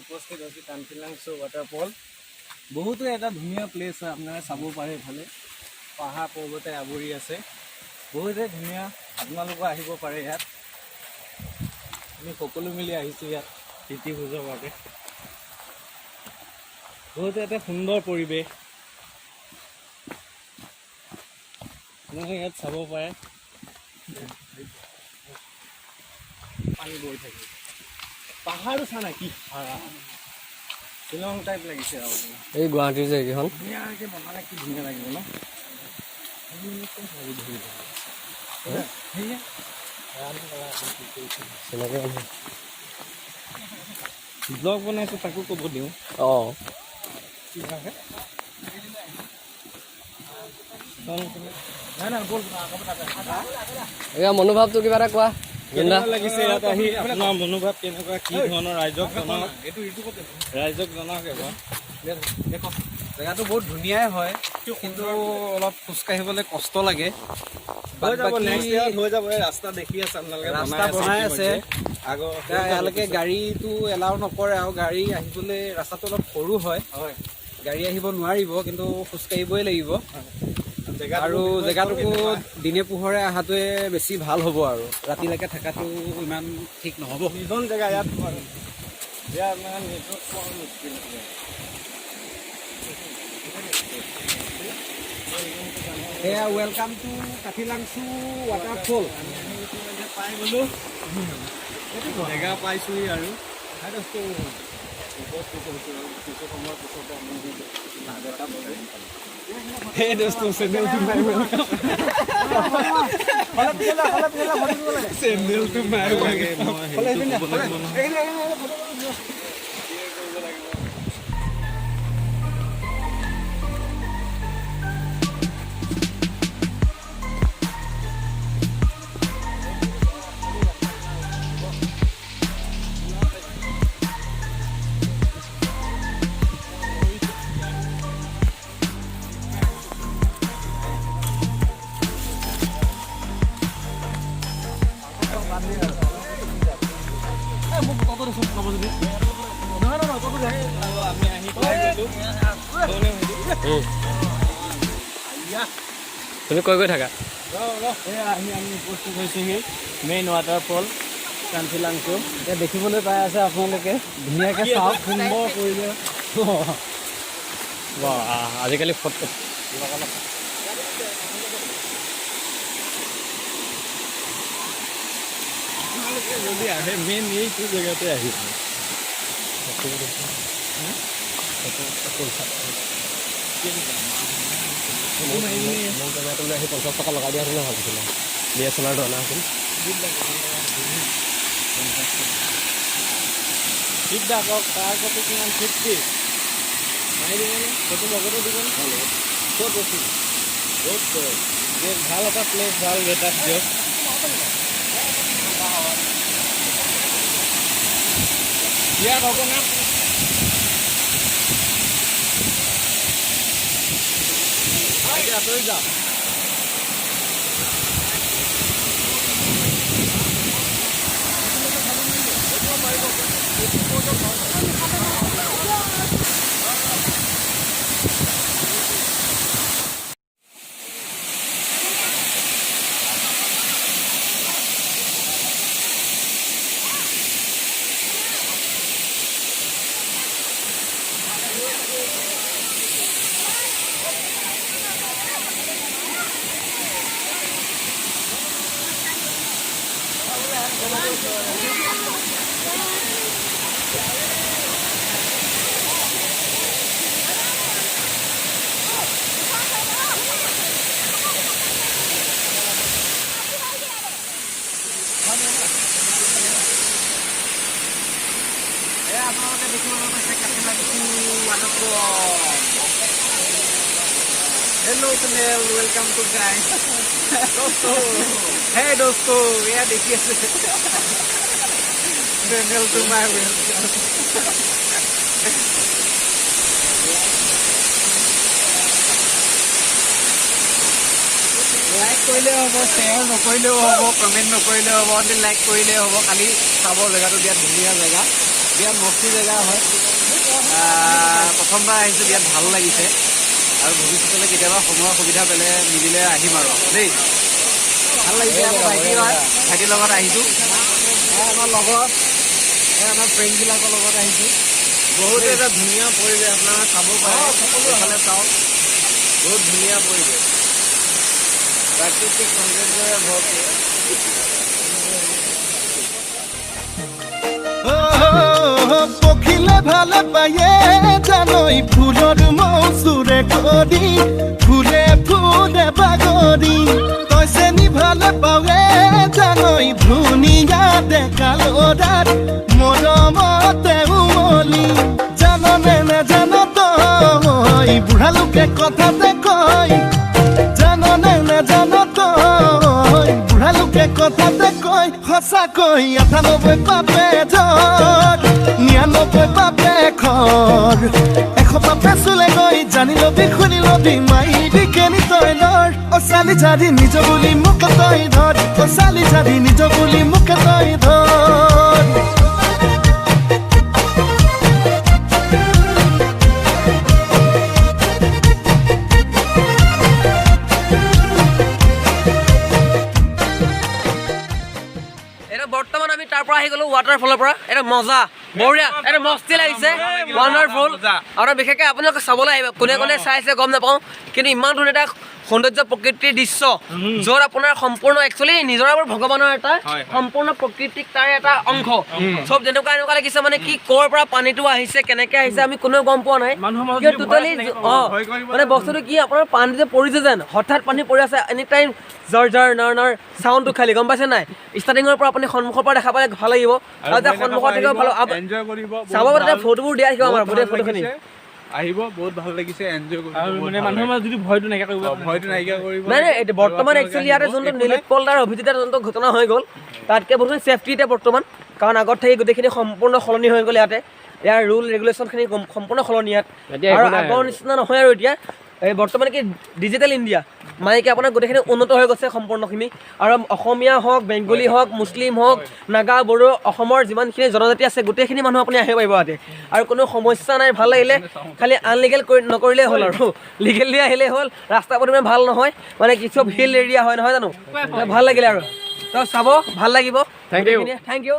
উপস্থিত আছি কাঞ্চিলাংচু ৱাটাৰফল। বহুতো এটা ধুনীয়া প্লেচ হয়, আপোনাৰা চাব পাৰে। এফালে পাহাৰ পৰ্বতে আৱৰি আছে, বহুতে ধুনীয়া। আপোনালোকে আহিব পাৰে ইয়াত। আমি সকলো মিলি আহিছোঁ ইয়াত প্ৰীতিভোজৰ বাবে। বহুতো এটা সুন্দৰ পৰিৱেশ আপোনালোকে ইয়াত চাব পাৰে। পানী বৈ থাকে, পাহাৰো চা নাই কি শ্বিলং টাইপ লাগিছে আৰু এই গুৱাহাটীৰ যে এইকেইখন ধুনীয়াকৈ বনালে কি ধুনীয়া লাগিব ন। ব্লগ বনাইছো তাকো ক'ব দিওঁ। অঁ এয়া মনোভাৱটো কিবা এটা কোৱা। কেনেকুৱা লাগিছে ইয়াত আহি? আপোনাৰ মনোভাৱ কেনেকুৱা, কি ধৰণৰ? ৰাইজক জনাওক এবাৰ। জেগাটো বহুত ধুনীয়াই হয়, কিন্তু অলপ খোজকাঢ়িবলৈ কষ্ট লাগে। হৈ যাব, নেক্সট ইয়াৰত হৈ যাব। এই ৰাস্তা দেখি আছে আপোনালোকে, ৰাস্তা বনাই আছে। আগৰ ইয়ালৈকে গাড়ীটো এলাউ নকৰে, আৰু গাড়ী আহিবলৈ ৰাস্তাটো অলপ সৰু হয়। গাড়ী আহিব নোৱাৰিব, কিন্তু খোজকাঢ়িবই লাগিব। আৰু জেগাটুকু দিনে পোহৰে অহাটোৱে বেছি ভাল হ'ব, আৰু ৰাতিলৈকে থকাটো ইমান ঠিক নহ'ব। নিজন জেগা ইয়াত মানে নেটৱৰ্ক পোৱা মুস্কিল আছে। এয়া ৱেলকাম টু কাঠিলাংচু ৱাটাৰফল। পাই গ'লো, জেগা পাইছোঁহি আৰু সেই দোস্ত চেন্দেলটো মাৰি চেন্দেলটো মাৰি লাগে। তুমি কৈ থাকা। আমি উপস্থিত হৈছোহি মেইন ৱাটাৰফল কাঞ্চিলাংচু। এতিয়া দেখিবলৈ পাই আছে আপোনালোকে, ধুনীয়াকৈ চাওক, সুন্দৰ পৰিৱেশ। আজিকালি ফটো যদি আহে মেইন এইটো জেগাতে আহিব। মোৰ জেগাটোলৈ আহি 50 টকা লগাই দিয়া হ'লে ভাল হৈছিলে। DSLR অনা আছিল। ফিডবেক তাৰ কপি কিমান 50 মাৰি দিবনে? ফটো লগতে দিবনে? ক'ত ৰখি ক'ত ভাল এটা প্লেচ, ভাল গেটাপ দিয়ক। ইয়াত হ'ব না আঁতৰি যাম। আপোনালোকে দেখিবলৈ পাইছে Katilaguchi waterfall. Hello Sunil, welcome to guys दोस्तों। हे दोस्तों, ये देखिए Sunil to my welcome. Like কৰিলে হ'ব, শ্বেয়াৰ নকৰিলেও হ'ব, কমেণ্ট নকৰিলেও হ'ব, অনলি লাইক কৰিলে হ'ব। খালি চাব জেগাটো বিৰাট ধুনীয়া জেগা, বিৰাট মস্তি জেগা হয়। প্ৰথমবাৰ আহিছোঁ, বিৰাট ভাল লাগিছে আৰু ভৱিষ্যতলৈ কেতিয়াবা সময় সুবিধা মিলিলে আহিম আৰু দেই। ভাল লাগিছে। আমাৰ ভাইটিৰ লগত আহিছোঁ, আমাৰ লগৰ আমাৰ ফ্ৰেণ্ডবিলাকৰ লগত আহিছোঁ। বহুত এটা ধুনীয়া পৰিৱেশ আপোনালোকে চাব পাৰে, সকলোফালে চাওক, বহুত ধুনীয়া পৰিৱেশ, প্ৰাকৃতিক সৌন্দৰ্যৰে ভৰপূৰ। পখিলে ভালে পায়ে জানৈ ফুলৰ মৌচুৰে কৰি ফুলে ফুলে বাগৰি তই চেনি ভালে পাৱে জানৈ ধুনীয়া ডেকা ল'ৰাত মৰমতে উমলি জাননে নাজান তই বুঢ়া লোকে কথাতে কয় জাননে নাজান তই বুঢ়া লোকে কথাতে কয় সঁচাকৈ ৯৮ পাপে ধৰ ৯৯ পাপে খৰ ১০০ পাপে চুলে গৈ জানি লবি শুনি লবি মাইবি কেনি তই লৰ অ চালি জাৰি নিজ বুলি মোক তই ধৰ অ চালি জাৰি নিজ বুলি মোক তই ধৰ। বৰ্তমান আমি তাৰ পৰা আহি গলো ৱাটাৰফলৰ পৰা। এটা মজা, বঢ়িয়া, এটা মস্তি লাগিছে, ৱাণ্ডাৰফুল। আৰু বিশেষকৈ আপোনালোকে চাবলৈ আহিব, কোনে কোনে চাইছে গম নাপাওঁ, কিন্তু ইমান ধুনীয়া এটা সৌন্দৰ্য প্ৰকৃতিৰ দৃশ্য, য'ত আপোনাৰ সম্পূৰ্ণ একচুৱেলি নিজৰা ভগৱানৰ এটা সম্পূৰ্ণ প্ৰকৃতিক তাৰ এটা অংশ। চব যেনেকুৱা এনেকুৱা লাগিছে মানে কি ক'ৰ পৰা পানীটো আহিছে, কেনেকে আহিছে আমি কোনেও গম পোৱা নাই। টোটেলি মানে বস্তুটো কি আপোনাৰ পানী যে পৰিছে যেন, হঠাৎ পানী পৰি আছে, এনি টাইম জাৰ জাৰ নাৰ নাৰ চাউণ্ডটো খালি, গম পাইছে নাই? ষ্টাৰ্টিঙৰ পৰা আপুনি সন্মুখৰ পৰা দেখা পালে ভাল লাগিব, আৰু এতিয়া সন্মুখত থাকিব ভাল এনজয় কৰিব, চাব পাৰে। ফটোবোৰ দিয়া থাকিব আমাৰ গোটেই ফটোখিনি আহিব, বহুত ভাল লাগিছে, এনজয় কৰিব। আৰু মানে মানুহৰ মাজত যদি ভয়টো নাইকিয়া কৰিব, নাই নাই, বৰ্তমান একচুৱেলি ইয়াতে যোনটো নীলোৎপল তাৰ অভিজিতৰ যোনটো ঘটনা হৈ গ'ল, তাতকৈ বহুত ছেফটি এতিয়া বৰ্তমান, কাৰণ আগত থাকি গোটেইখিনি সম্পূৰ্ণ সলনি হৈ গ'ল। ইয়াতে ইয়াৰ ৰুল ৰেগুলেশ্যনখিনি সম্পূৰ্ণ সলনি ইয়াত, আৰু আগৰ নিচিনা নহয় আৰু এতিয়া এই বৰ্তমান কি ডিজিটেল ইণ্ডিয়া মানে কি আপোনাৰ গোটেইখিনি উন্নত হৈ গৈছে সম্পূৰ্ণখিনি। আৰু অসমীয়া হওক, বেংগলী হওক, মুছলিম হওক, নাগা, বড়ো, অসমৰ যিমানখিনি জনজাতি আছে গোটেইখিনি মানুহ আপুনি আহিব পাৰিব ইয়াতে, আৰু কোনো সমস্যা নাই। ভাল লাগিলে, খালি আনলিগেল নকৰিলেই হ'ল, আৰু লিগেলি আহিলেই হ'ল। ৰাস্তা পাতি ইমান ভাল নহয়, মানে কি চব হিল এৰিয়া হয় নহয় জানো, ভাল লাগিলে আৰু তো চাব, ভাল লাগিব। Thank U.